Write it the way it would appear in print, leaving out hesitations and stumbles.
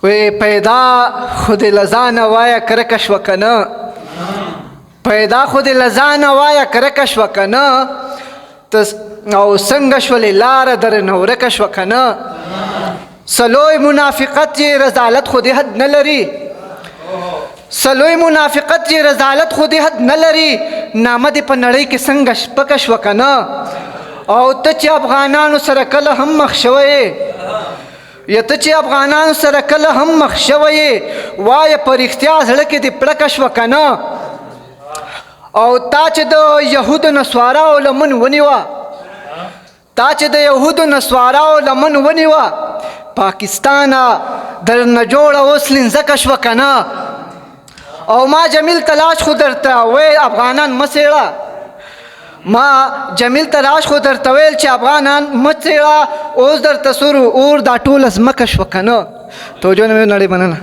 وی پیدا خود لزان وایا کرکش وکنه، پیدا خود لزان وایا کرکش وکنه، او څنګه شولې لاره در نورکش وکنه. سلوی منافقت یې رضالت خودی حد نه لري، سلوی منافقت یې رضالت خودی حد نه لري. نامه دې په نړۍ کې څنګه شپکش وکنه. او ته چې افغانانو سره کله هم مخ شوی، یا ته چې افغانانو سره کله هم مخ شوی، وایه په رښتیا زړه کې دې پړکش وکنه. او تا چې د یهودو نسواراو لمن ونیوه، تا چې د یهودو نسواراو لمن ونیوه، پاکستانه درنه جوړه اوس لنځکه شوه که نه. او ما جمیل تلاش خو درته وی افغانان مه څېړه، ما جمیل تلاش خو درته ویل چې افغانان مه څېړه، اوس درته سور اور دا ټوله ځمکه شوه که نه. توجه نه وي نړۍ مننه.